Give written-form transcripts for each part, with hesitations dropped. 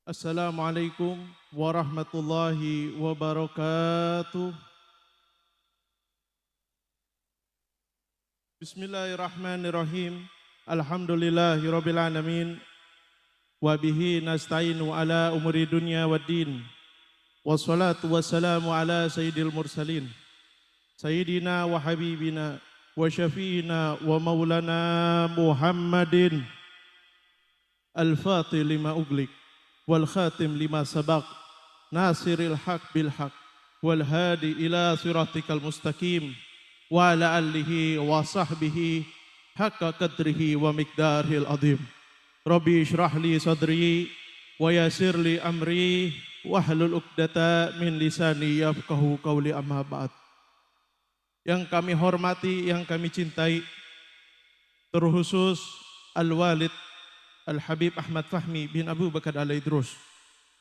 Assalamualaikum warahmatullahi wabarakatuh. Bismillahirrahmanirrahim. Alhamdulillahirabbil alamin. Wa bihi nasta'inu ala umuri dunya waddin. Wassalatu wassalamu ala sayyidil mursalin. Sayyidina wa habibina wa syafiina wa maulana Muhammadin. Al-Fatih lima uglik wal khatim lima sabaq nasiril haq bil haq wal hadi ila siratikal mustaqim wa ala alihi wa sahbihi haqqa qadrihi wa miqdaril azim. Rabbi shrah li sadri wa yassir li amri wahlul uqdata min lisani yafqahu qawli, amma ba'd. Yang kami hormati, yang kami cintai, terkhusus Al-Walid Al-Habib Ahmad Fahmi bin Abu Bakar Al-Idrus.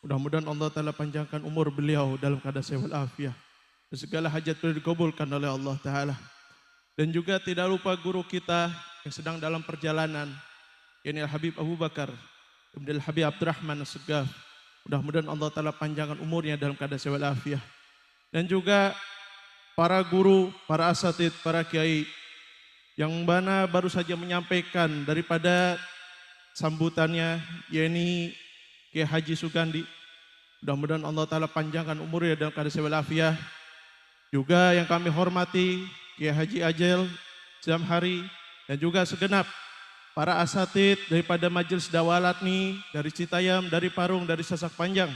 Mudah-mudahan Allah Ta'ala panjangkan umur beliau dalam keadaan sehat walafiat. Dan segala hajat beliau dikabulkan oleh Allah Ta'ala. Dan juga tidak lupa guru kita yang sedang dalam perjalanan, yakni Al-Habib Abu Bakar Ibn Al-Habib Abdurrahman As-Segaf. Mudah-mudahan Allah Ta'ala panjangkan umurnya dalam keadaan sehat walafiat. Dan juga para guru, para asatid, para kiai yang mana baru saja menyampaikan daripada sambutannya, yakni Kiai Haji Sugandi. Mudah-mudahan Allah Ta'ala panjangkan umurnya dalam keadaan sehat walafiat. Juga yang kami hormati Kiai Haji Ajel Zamhari, dan juga segenap para asatid daripada Majelis Dawalat nih, dari Citayam, dari Parung, dari Sasak Panjang.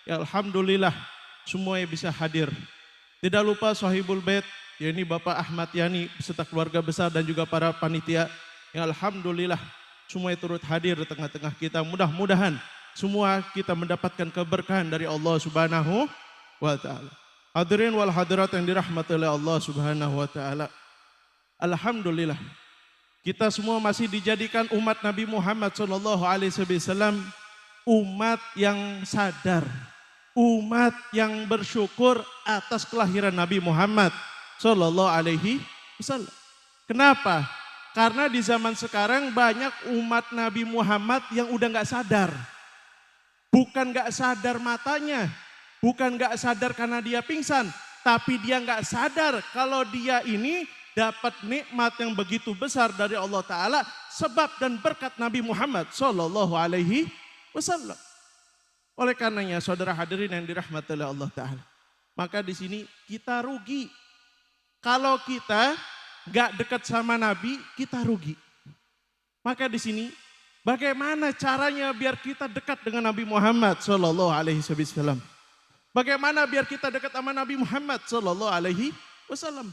Ya Alhamdulillah semuanya bisa hadir. Tidak lupa Sahibul Bait, yakni Bapak Ahmad Yani beserta keluarga besar dan juga para panitia. Ya Alhamdulillah semuanya turut hadir di tengah-tengah kita. Mudah-mudahan semua kita mendapatkan keberkahan dari Allah Subhanahu wa Ta'ala. Hadirin wal hadirat yang dirahmati oleh Allah Subhanahu wa Ta'ala. Alhamdulillah kita semua masih dijadikan umat Nabi Muhammad SAW umat yang sadar, umat yang bersyukur atas kelahiran Nabi Muhammad SAW. Kenapa? Karena di zaman sekarang banyak umat Nabi Muhammad yang udah gak sadar. Bukan gak sadar matanya, bukan gak sadar karena dia pingsan, tapi dia gak sadar kalau dia ini dapat nikmat yang begitu besar dari Allah Ta'ala sebab dan berkat Nabi Muhammad SAW. Oleh karenanya saudara hadirin yang dirahmati oleh Allah Ta'ala, maka di sini kita rugi. Kalau kita gak dekat sama Nabi, kita rugi. Maka di sini bagaimana caranya biar kita dekat dengan Nabi Muhammad SAW? Bagaimana biar kita dekat sama Nabi Muhammad SAW?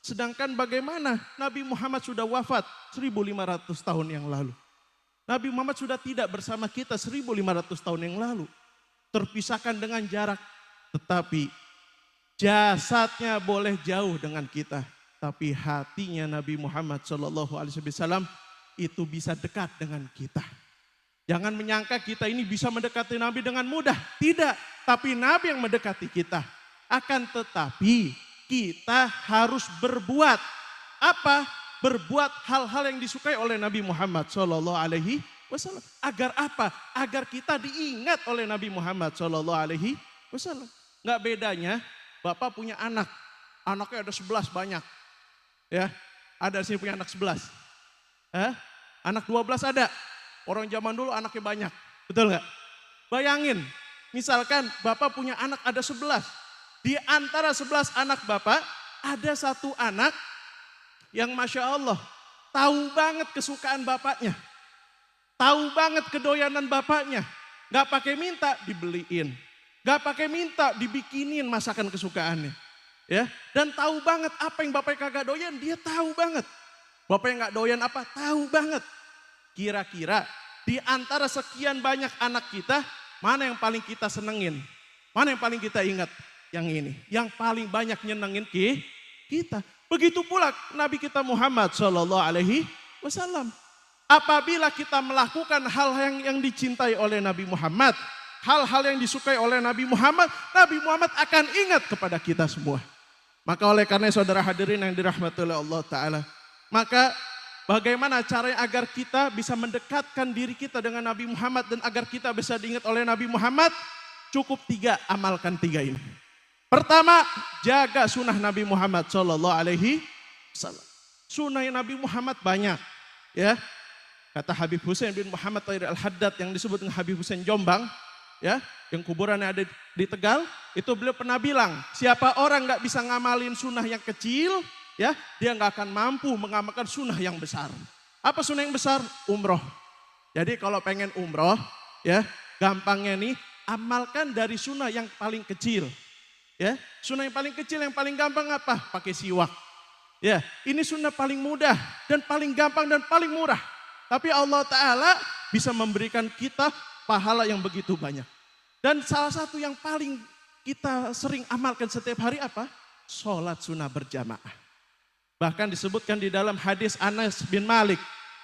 Sedangkan bagaimana Nabi Muhammad sudah wafat 1500 tahun yang lalu. Nabi Muhammad sudah tidak bersama kita 1500 tahun yang lalu. Terpisahkan dengan jarak. Tetapi jasadnya boleh jauh dengan kita, tapi hatinya Nabi Muhammad SAW itu bisa dekat dengan kita. Jangan menyangka kita ini bisa mendekati Nabi dengan mudah. Tidak, tapi Nabi yang mendekati kita. Akan tetapi kita harus berbuat apa? Berbuat hal-hal yang disukai oleh Nabi Muhammad SAW. Agar apa? Agar kita diingat oleh Nabi Muhammad SAW. Nggak bedanya Bapak punya anak, anaknya ada 11 banyak. Ya, ada sini punya anak 11. Anak 12 ada. Orang zaman dulu anaknya banyak. Betul nggak? Bayangin, misalkan Bapak punya anak ada 11. Di antara 11 anak Bapak, ada satu anak yang Masya Allah, tahu banget kesukaan bapaknya. Tahu banget kedoyanan bapaknya. Gak pakai minta dibeliin. Gak pakai minta dibikinin masakan kesukaannya. Ya, dan tahu banget apa yang bapaknya kagak doyan, dia tahu banget. Bapaknya gak doyan apa, tahu banget. Kira-kira di antara sekian banyak anak kita, mana yang paling kita senengin? Mana yang paling kita ingat? Yang ini, yang paling banyak nyenengin kita. Begitu pula Nabi kita Muhammad SAW. Apabila kita melakukan hal yang dicintai oleh Nabi Muhammad, hal-hal yang disukai oleh Nabi Muhammad akan ingat kepada kita semua. Maka oleh karena saudara hadirin yang dirahmati oleh Allah Ta'ala, maka bagaimana caranya agar kita bisa mendekatkan diri kita dengan Nabi Muhammad dan agar kita bisa diingat oleh Nabi Muhammad? Cukup 3, amalkan 3 ini. Pertama, jaga sunnah Nabi Muhammad Sallallahu Alaihi Wasallam. Sunnah Nabi Muhammad banyak, ya. Kata Habib Hussein bin Muhammad Tahir Al-Haddad yang disebut dengan Habib Hussein Jombang, ya, yang kuburannya ada di Tegal, itu beliau pernah bilang, siapa orang nggak bisa ngamalin sunnah yang kecil, ya, dia nggak akan mampu mengamalkan sunnah yang besar. Apa sunnah yang besar? Umroh. Jadi kalau pengen umroh, ya, gampangnya nih, amalkan dari sunnah yang paling kecil. Ya, sunnah yang paling kecil, yang paling gampang apa? Pakai siwak. Ya, ini sunnah paling mudah dan paling gampang dan paling murah. Tapi Allah Ta'ala bisa memberikan kita pahala yang begitu banyak. Dan salah satu yang paling kita sering amalkan setiap hari apa? Sholat sunnah berjamaah. Bahkan disebutkan di dalam hadis Anas bin Malik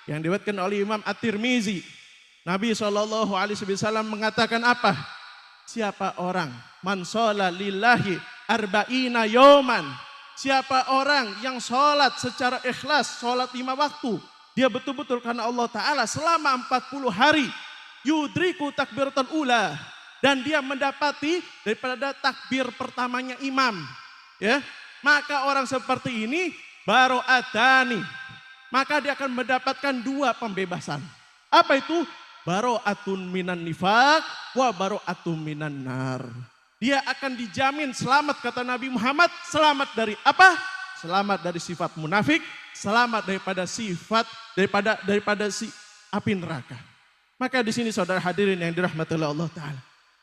yang diriwayatkan oleh Imam At-Tirmizi. Nabi SAW mengatakan apa? Siapa orang man sholat lillahi arba'ina yoman. Siapa orang yang sholat secara ikhlas, sholat 5 waktu. Dia betul-betul karena Allah Ta'ala selama 40 hari. Yudriku takbiratul ula. Dan dia mendapati daripada takbir pertamanya imam. Ya, maka orang seperti ini baro'atani. Maka dia akan mendapatkan 2 pembebasan. Apa itu? Baro'atun minan nifaq wa baro'atun minan nar. Dia akan dijamin selamat, kata Nabi Muhammad. Selamat dari apa? Selamat dari sifat munafik. Selamat daripada sifat daripada si api neraka. Maka di sini saudara hadirin yang dirahmati oleh Allah Ta'ala.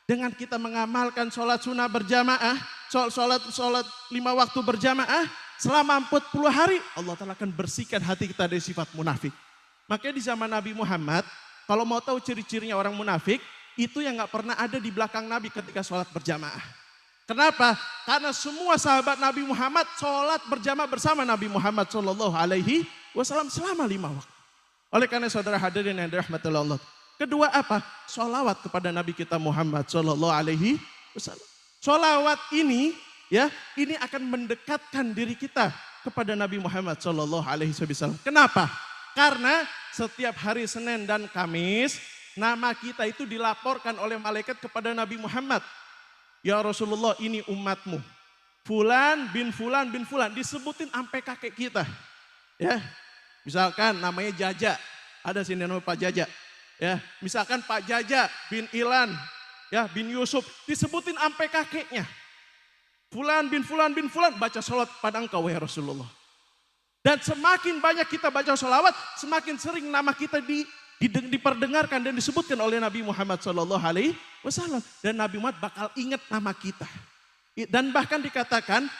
Dengan kita mengamalkan sholat sunnah berjamaah, sholat 5 waktu berjamaah, selama 40 hari Allah Ta'ala akan bersihkan hati kita dari sifat munafik. Makanya di zaman Nabi Muhammad, kalau mau tahu ciri-cirinya orang munafik, itu yang gak pernah ada di belakang Nabi ketika sholat berjamaah. Kenapa? Karena semua sahabat Nabi Muhammad sholat berjamaah bersama Nabi Muhammad Sallallahu Alaihi Wasallam selama 5 waktu. Oleh karena saudara hadirin yang dirahmati Allah. Kedua apa? Sholawat kepada Nabi kita Muhammad Sallallahu Alaihi Wasallam. Sholawat ini, ya, ini akan mendekatkan diri kita kepada Nabi Muhammad Sallallahu Alaihi Wasallam. Kenapa? Karena setiap hari Senin dan Kamis nama kita itu dilaporkan oleh malaikat kepada Nabi Muhammad. Ya Rasulullah, ini umatmu. Fulan bin Fulan bin Fulan, disebutin sampai kakek kita. Ya, misalkan namanya Jaja, ada sini namanya Pak Jaja. Ya, misalkan Pak Jaja bin Ilan, ya, bin Yusuf, disebutin sampai kakeknya. Fulan bin Fulan bin Fulan, baca sholat pada engkau ya Rasulullah. Dan semakin banyak kita baca sholawat, semakin sering nama kita diperdengarkan dan disebutkan oleh Nabi Muhammad SAW. Dan Nabi Muhammad bakal ingat nama kita. Dan bahkan dikatakan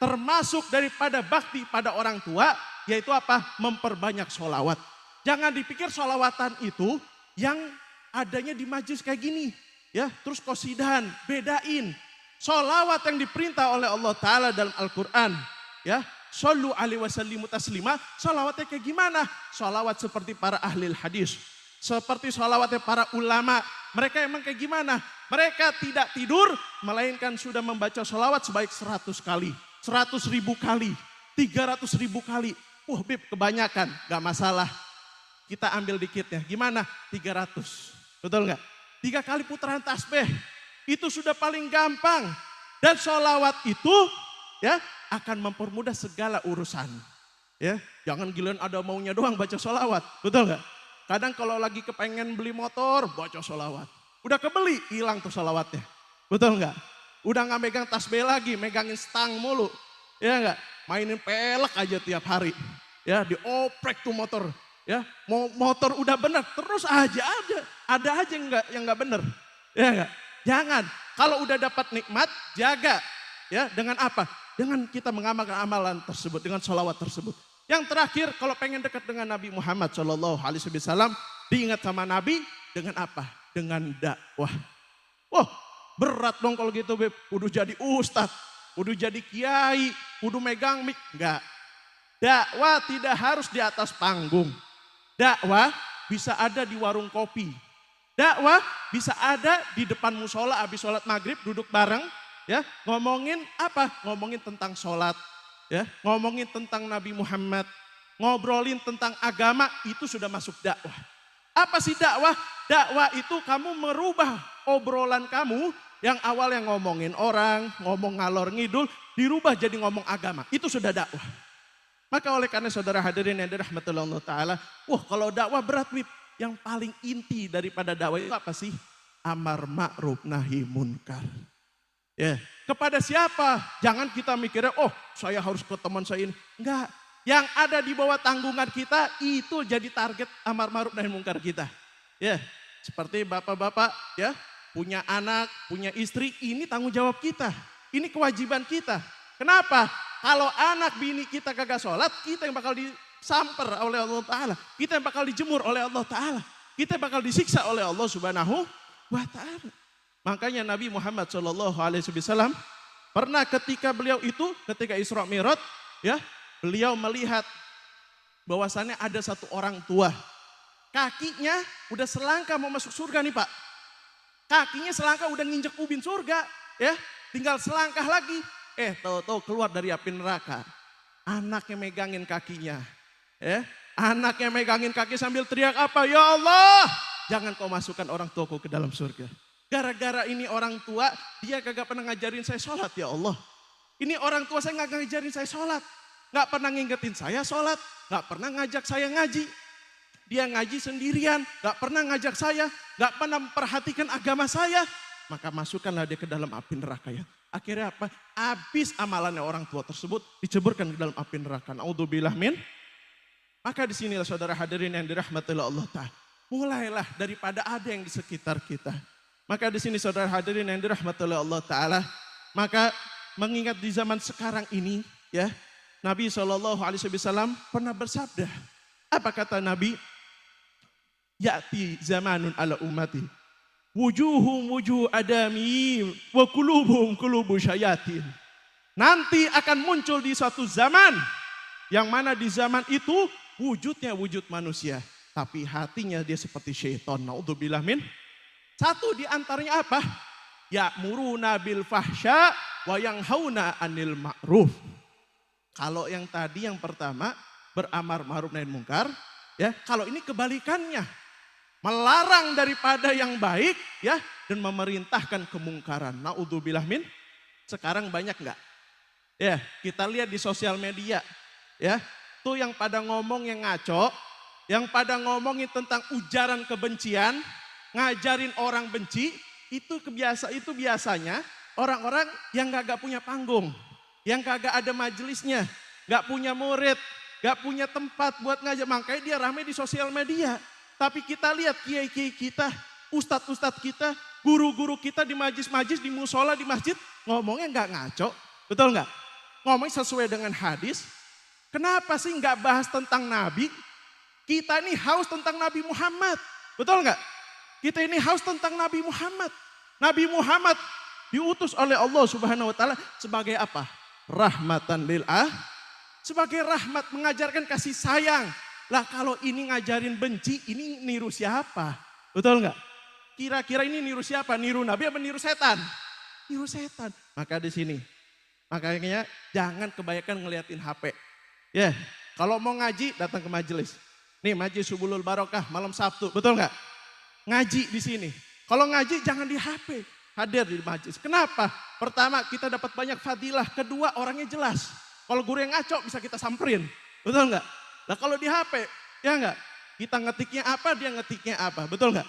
termasuk daripada bakti pada orang tua, yaitu apa? Memperbanyak sholawat. Jangan dipikir sholawatan itu yang adanya di majlis kayak gini. Ya, terus qasidahan, bedain. Sholawat yang diperintah oleh Allah Ta'ala dalam Al-Quran. Ya, Shollu alaihi wasallimu taslima. Sholawatnya kayak gimana? Sholawat seperti para ahli hadis. Seperti sholawatnya para ulama. Mereka emang kayak gimana? Mereka tidak tidur, melainkan sudah membaca sholawat sebaik 100 kali. 100.000 kali. 300.000 kali. Bib, kebanyakan. Gak masalah. Kita ambil dikitnya. Gimana? 300. Betul gak? 3 kali putaran tasbih. Itu sudah paling gampang. Dan sholawat itu, ya, akan mempermudah segala urusan. Ya, jangan giliran ada maunya doang baca sholawat. Betul nggak? Kadang kalau lagi kepengen beli motor, baca sholawat. Udah kebeli, hilang tuh sholawatnya. Betul nggak? Udah nggak megang tasbih lagi, megangin stang mulu. Ya nggak? Mainin pelek aja tiap hari. Ya, dioprek tuh motor. Ya, motor udah bener, terus aja ada aja yang nggak bener. Ya nggak? Jangan. Kalau udah dapat nikmat, jaga. Ya, dengan apa? Dengan kita mengamalkan amalan tersebut, dengan sholawat tersebut. Yang terakhir, kalau pengen dekat dengan Nabi Muhammad SAW, diingat sama Nabi dengan apa? Dengan dakwah. Wah, berat dong kalau gitu, Beb. Udah jadi ustadz, udah jadi kiai, udah megang mik. Enggak. Dakwah tidak harus di atas panggung. Dakwah bisa ada di warung kopi. Dakwah bisa ada di depan musola habis sholat maghrib duduk bareng. Ya, ngomongin apa? Ngomongin tentang sholat, ya, ngomongin tentang Nabi Muhammad, ngobrolin tentang agama, itu sudah masuk dakwah. Apa sih dakwah? Dakwah itu kamu merubah obrolan kamu yang awalnya ngomongin orang, ngomong ngalor ngidul, dirubah jadi ngomong agama. Itu sudah dakwah. Maka oleh karena saudara hadirin yang dirahmati Allah Ta'ala, kalau dakwah berat, Wib. Yang paling inti daripada dakwah itu apa sih? Amar ma'ruf nahi munkar. Ya, kepada siapa? Jangan kita mikirnya, saya harus ke teman saya ini. Enggak. Yang ada di bawah tanggungan kita itu jadi target amar ma'ruf nahi munkar kita. Ya, seperti bapak-bapak ya, punya anak, punya istri, ini tanggung jawab kita. Ini kewajiban kita. Kenapa? Kalau anak bini kita kagak sholat, kita yang bakal disamper oleh Allah Ta'ala. Kita yang bakal dijemur oleh Allah Ta'ala. Kita yang bakal disiksa oleh Allah Subhanahu wa Ta'ala. Makanya Nabi Muhammad SAW pernah ketika beliau itu, ketika Isra Mi'raj, ya, beliau melihat bahwasannya ada satu orang tua. Kakinya udah selangkah mau masuk surga nih Pak. Kakinya selangkah udah nginjek ubin surga. Ya, tinggal selangkah lagi. Tahu-tahu keluar dari api neraka. Anaknya megangin kakinya. Anaknya megangin kaki sambil teriak apa? Ya Allah, jangan kau masukkan orang tuaku ke dalam surga. Gara-gara ini orang tua, dia kagak pernah ngajarin saya sholat ya Allah. Ini orang tua saya gak ngajarin saya sholat. Gak pernah ngingetin saya sholat. Gak pernah ngajak saya ngaji. Dia ngaji sendirian, gak pernah ngajak saya. Gak pernah memperhatikan agama saya. Maka masukkanlah dia ke dalam api neraka ya. Akhirnya apa? Habis amalannya orang tua tersebut diceburkan ke dalam api neraka. Naudzubillah min. Maka disinilah saudara hadirin yang dirahmati Allah Ta'ala. Mulailah daripada ada yang di sekitar kita. Maka di sini saudara hadirin yang dirahmati Allah Ta'ala. Maka mengingat di zaman sekarang ini ya. Nabi SAW pernah bersabda. Apa kata Nabi? Ya'ti zamanun ala ummati. Wujuhum wujuh adami wa qulubuhum qulubu syayatin. Nanti akan muncul di suatu zaman yang mana di zaman itu wujudnya wujud manusia, tapi hatinya dia seperti syaitan. Naudzubillah min. Satu di antaranya apa? Ya'muruna bil fahsya wa yanhauna 'anil ma'ruf. Kalau yang tadi yang pertama beramar ma'ruf nahi munkar, ya, kalau ini kebalikannya. Melarang daripada yang baik ya dan memerintahkan kemungkaran. Naudzubillah min. Sekarang banyak enggak? Ya, kita lihat di sosial media ya. Tuh yang pada ngomong yang ngaco, yang pada ngomongin tentang ujaran kebencian, ngajarin orang benci, itu biasanya orang-orang yang kagak punya panggung, yang kagak ada majelisnya, enggak punya murid, enggak punya tempat buat ngajar, makanya dia ramai di sosial media. Tapi kita lihat kiai-kiai kita, ustadz-ustadz kita, guru-guru kita di majlis-majlis, di musola, di masjid, ngomongnya enggak ngaco, betul enggak? Ngomongnya sesuai dengan hadis. Kenapa sih enggak bahas tentang Nabi? Kita ini haus tentang Nabi Muhammad, betul enggak? Kita ini haus tentang Nabi Muhammad. Nabi Muhammad diutus oleh Allah Subhanahu wa Ta'ala sebagai apa? Rahmatan lil sebagai rahmat, mengajarkan kasih sayang. Lah kalau ini ngajarin benci, ini niru siapa? Betul enggak? Kira-kira ini niru siapa? Niru Nabi apa niru setan? Niru setan. Maka di sini, makanya jangan kebanyakan ngeliatin HP. Ya, kalau mau ngaji datang ke majelis. Nih majelis Subulul Barokah malam Sabtu, betul enggak? Ngaji di sini. Kalau ngaji jangan di HP, hadir di majelis. Kenapa? Pertama kita dapat banyak fadilah, kedua orangnya jelas. Kalau guru yang ngaco bisa kita samperin, betul enggak? Nah kalau di HP, ya enggak? Kita ngetiknya apa, dia ngetiknya apa, betul enggak?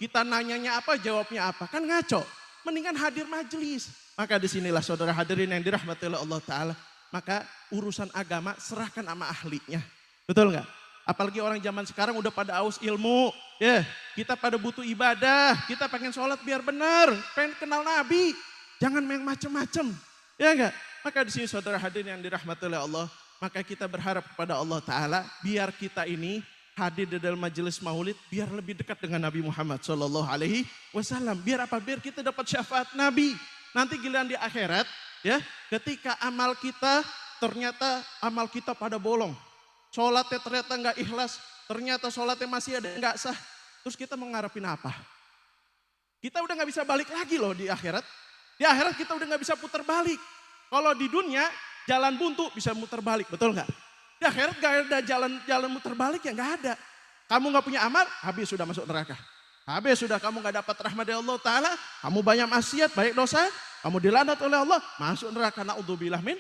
Kita nanyanya apa, jawabnya apa, kan ngaco. Mendingan hadir majelis. Maka disinilah saudara hadirin yang dirahmati oleh Allah Ta'ala. Maka urusan agama serahkan sama ahlinya, betul enggak? Apalagi orang zaman sekarang udah pada aus ilmu. Ya, kita pada butuh ibadah, kita pengen sholat biar benar, pengen kenal Nabi. Jangan main macem-macem, ya enggak? Maka di sini saudara hadirin yang dirahmati oleh Allah. Maka kita berharap kepada Allah Ta'ala, biar kita ini hadir di dalam majelis maulid, biar lebih dekat dengan Nabi Muhammad SAW. Biar apa? Biar kita dapat syafaat Nabi. Nanti giliran di akhirat, ya, ketika amal kita, ternyata amal kita pada bolong. Sholatnya ternyata enggak ikhlas, ternyata sholatnya masih ada enggak sah. Terus kita mau ngarepin apa? Kita udah gak bisa balik lagi loh di akhirat. Di akhirat kita udah gak bisa putar balik. Kalau di dunia, jalan buntu bisa muter balik, betul nggak? Di akhirat gak ada jalan muter balik ya, gak ada. Kamu gak punya amal, habis sudah masuk neraka. Habis sudah kamu gak dapat rahmat dari Allah Ta'ala, kamu banyak maksiat, banyak dosa, kamu dilaknat oleh Allah, masuk neraka, na'udzubillah min.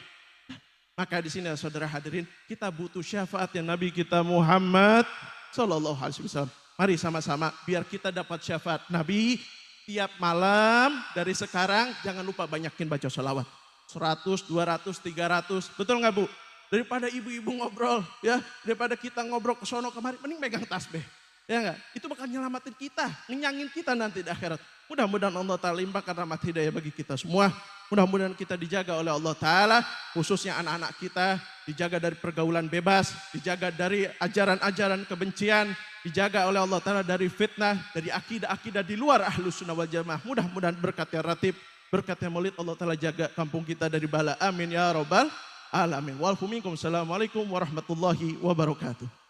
Maka di sini saudara hadirin, kita butuh syafaatnya Nabi kita Muhammad Sallallahu Alaihi Wasallam. Mari sama-sama biar kita dapat syafaat Nabi. Tiap malam dari sekarang jangan lupa banyakin baca sholawat. 100, 200, 300, betul nggak Bu? Daripada ibu-ibu ngobrol, ya, daripada kita ngobrol ke sono kemari, mending megang tasbih. Ya enggak? Itu bakal nyelamatin kita, ngenyangin kita nanti di akhirat. Mudah-mudahan Allah Ta'ala limpahkan rahmat hidayah bagi kita semua. Mudah-mudahan kita dijaga oleh Allah Ta'ala, khususnya anak-anak kita, dijaga dari pergaulan bebas, dijaga dari ajaran-ajaran kebencian, dijaga oleh Allah Ta'ala dari fitnah, dari akidah-akidah di luar Ahlus Sunnah wal Jamaah. Mudah-mudahan berkat ya Ratib, berkat ya Maulid, Allah Ta'ala jaga kampung kita dari bala. Amin ya Rabbal Alamin. Assalamualaikum warahmatullahi wabarakatuh.